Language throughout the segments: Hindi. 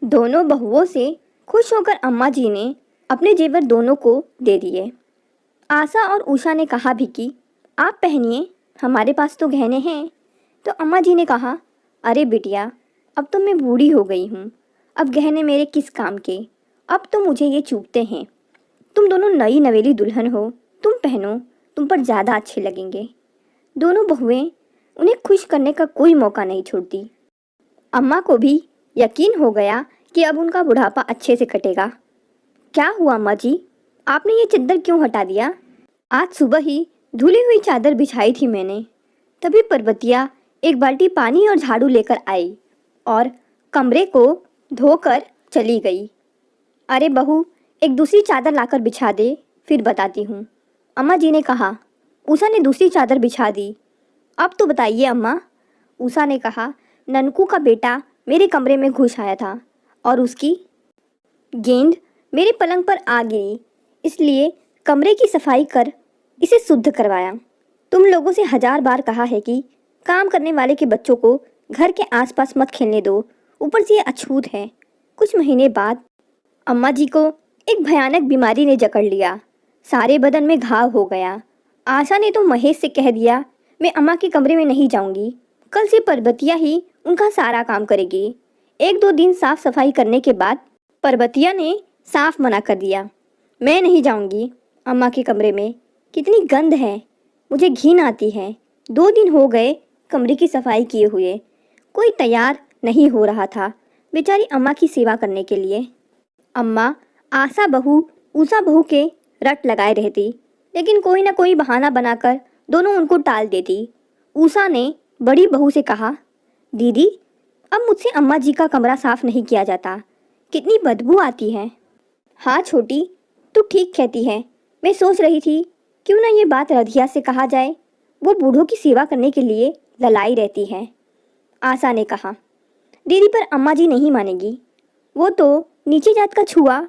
दोनों बहुओं से खुश होकर अम्मा जी ने अपने जेवर दोनों को दे दिए। आशा और उषा ने कहा भी कि आप पहनिए, हमारे पास तो गहने हैं। तो अम्मा जी ने कहा, अरे बिटिया, अब तो मैं बूढ़ी हो गई हूँ, अब गहने मेरे किस काम के, अब तो मुझे ये चूभते हैं। तुम दोनों नई नवेली दुल्हन हो, तुम पहनो, तुम पर ज़्यादा अच्छे लगेंगे। दोनों बहुएं उन्हें खुश करने का कोई मौका नहीं छोड़ती। अम्मा को भी यकीन हो गया कि अब उनका बुढ़ापा अच्छे से कटेगा। क्या हुआ अम्मा जी, आपने ये चादर क्यों हटा दिया? आज सुबह ही धुली हुई चादर बिछाई थी मैंने। तभी पर्वतिया एक बाल्टी पानी और झाड़ू लेकर आई और कमरे को धोकर चली गई। अरे बहू, एक दूसरी चादर लाकर बिछा दे, फिर बताती हूँ, अम्मा जी ने कहा। उषा ने दूसरी चादर बिछा दी। अब तो बताइए अम्मा, उषा ने कहा। ननकू का बेटा मेरे कमरे में घुस आया था और उसकी गेंद मेरे पलंग पर आ गिरी, इसलिए कमरे की सफाई कर इसे शुद्ध करवाया। तुम लोगों से 1000 बार कहा है कि काम करने वाले के बच्चों को घर के आसपास मत खेलने दो, ऊपर से ये अछूत है। कुछ महीने बाद अम्मा जी को एक भयानक बीमारी ने जकड़ लिया, सारे बदन में घाव हो गया। आशा ने तो महेश से कह दिया, मैं अम्मा के कमरे में नहीं जाऊंगी, कल से पर्वतिया ही उनका सारा काम करेगी। 1-2 दिन साफ सफाई करने के बाद पर्वतिया ने साफ मना कर दिया, मैं नहीं जाऊंगी अम्मा के कमरे में, कितनी गंध है, मुझे घिन आती है। 2 दिन हो गए कमरे की सफाई किए हुए, कोई तैयार नहीं हो रहा था बेचारी अम्मा की सेवा करने के लिए। अम्मा आशा बहू उषा बहू के रट लगाए रहती, लेकिन कोई ना कोई बहाना बनाकर दोनों उनको टाल देती। उषा ने बड़ी बहू से कहा, दीदी, अब मुझसे अम्मा जी का कमरा साफ नहीं किया जाता, कितनी बदबू आती है। हाँ छोटी, तू ठीक कहती है, मैं सोच रही थी क्यों ना ये बात रधिया से कहा जाए, वो बूढ़ों की सेवा करने के लिए ललाई रहती है, आशा ने कहा। दीदी पर अम्मा जी नहीं मानेगी, वो तो नीचे जात का छुआ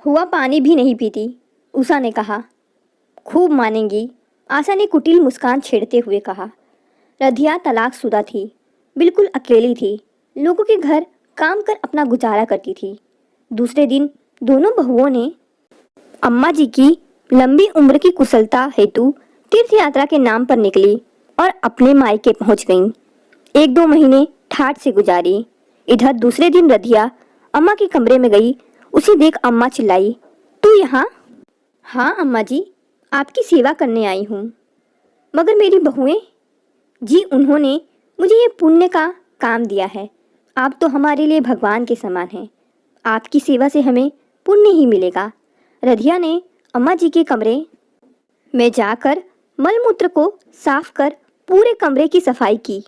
हुआ पानी भी नहीं पीती, उषा ने कहा। खूब मानेंगी, आशा ने कुटिल मुस्कान छेड़ते हुए कहा। रधिया तलाकशुदा थी, बिल्कुल अकेली थी, लोगों के घर काम कर अपना गुजारा करती थी। दूसरे दिन दोनों बहुओं ने अम्मा जी की लंबी उम्र की कुशलता हेतु तीर्थ यात्रा के नाम पर निकली और अपने मायके पहुंच गईं। 1-2 महीने ठाठ से गुजारी। इधर दूसरे दिन रधिया अम्मा के कमरे में गई, उसे देख अम्मा चिल्लाई, तू यहाँ? हाँ अम्मा जी, आपकी सेवा करने आई हूँ। मगर मेरी बहुएं? जी, उन्होंने मुझे ये पुण्य का काम दिया है, आप तो हमारे लिए भगवान के समान हैं, आपकी सेवा से हमें पुण्य ही मिलेगा। रधिया ने अम्मा जी के कमरे में जाकर मलमूत्र को साफ कर पूरे कमरे की सफाई की,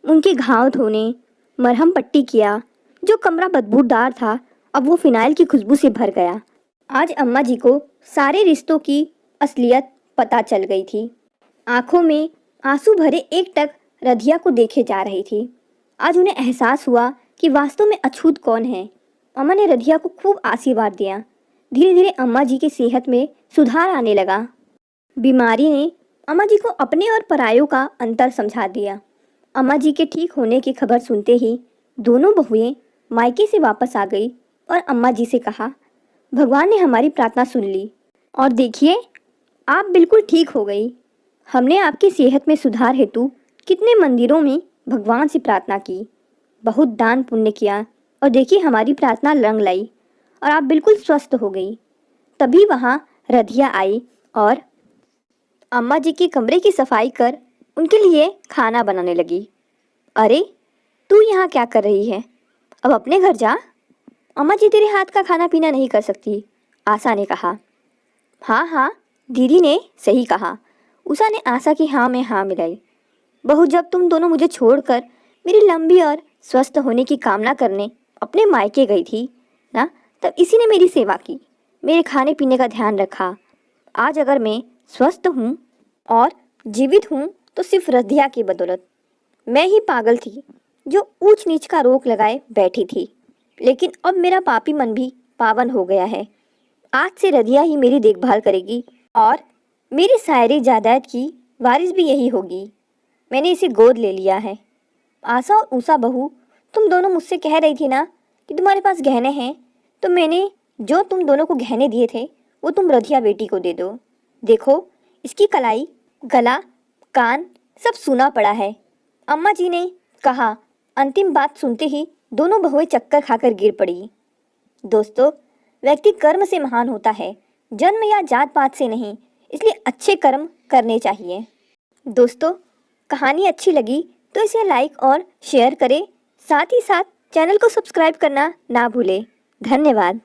उनके घाव धोने, मरहम पट्टी किया। जो कमरा बदबूदार था अब वो फिनाइल की खुशबू से भर गया। आज अम्मा जी को सारे रिश्तों की असलियत पता चल गई थी। आंखों में आंसू भरे एकटक रधिया को देखे जा रही थी। आज उन्हें एहसास हुआ कि वास्तव में अछूत कौन है। अम्मा ने रधिया को खूब आशीर्वाद दिया। धीरे धीरे अम्मा जी की सेहत में सुधार आने लगा। बीमारी ने अम्मा जी को अपने और परायों का अंतर समझा दिया। अम्मा जी के ठीक होने की खबर सुनते ही दोनों बहुएं मायके से वापस आ गई और अम्मा जी से कहा, भगवान ने हमारी प्रार्थना सुन ली और देखिए, आप बिल्कुल ठीक हो गई। हमने आपकी सेहत में सुधार हेतु कितने मंदिरों में भगवान से प्रार्थना की, बहुत दान पुण्य किया और देखिए हमारी प्रार्थना रंग लाई और आप बिल्कुल स्वस्थ हो गई। तभी वहाँ रधिया आई और अम्मा जी के कमरे की सफाई कर उनके लिए खाना बनाने लगी। अरे, तू यहाँ क्या कर रही है? अब अपने घर जा, अम्मा जी तेरे हाथ का खाना पीना नहीं कर सकती, आशा ने कहा। हाँ हाँ, दीदी ने सही कहा, उषा ने आशा की हाँ में हाँ मिलाई। बहू, जब तुम दोनों मुझे छोड़कर मेरी लंबी और स्वस्थ होने की कामना करने अपने मायके गई थी ना, तब इसी ने मेरी सेवा की, मेरे खाने पीने का ध्यान रखा। आज अगर मैं स्वस्थ हूँ और जीवित हूँ तो सिर्फ रधिया की बदौलत। मैं ही पागल थी जो ऊंच नीच का रोक लगाए बैठी थी, लेकिन अब मेरा पापी मन भी पावन हो गया है। आज से रधिया ही मेरी देखभाल करेगी और मेरी सारी जायदाद की वारिस भी यही होगी। मैंने इसे गोद ले लिया है। आशा और उषा बहू, तुम दोनों मुझसे कह रही थी ना कि तुम्हारे पास गहने हैं तो मैंने जो तुम दोनों को गहने दिए थे वो तुम रधिया बेटी को दे दो। देखो, इसकी कलाई, गला, कान सब सूना पड़ा है। अम्मा जी ने कहा। अंतिम बात सुनते ही दोनों बहुएं चक्कर खाकर गिर पड़ी। दोस्तों, व्यक्ति कर्म से महान होता है, जन्म या जात पात से नहीं, इसलिए अच्छे कर्म करने चाहिए। दोस्तों, कहानी अच्छी लगी तो इसे लाइक और शेयर करें, साथ ही साथ चैनल को सब्सक्राइब करना ना भूलें। धन्यवाद।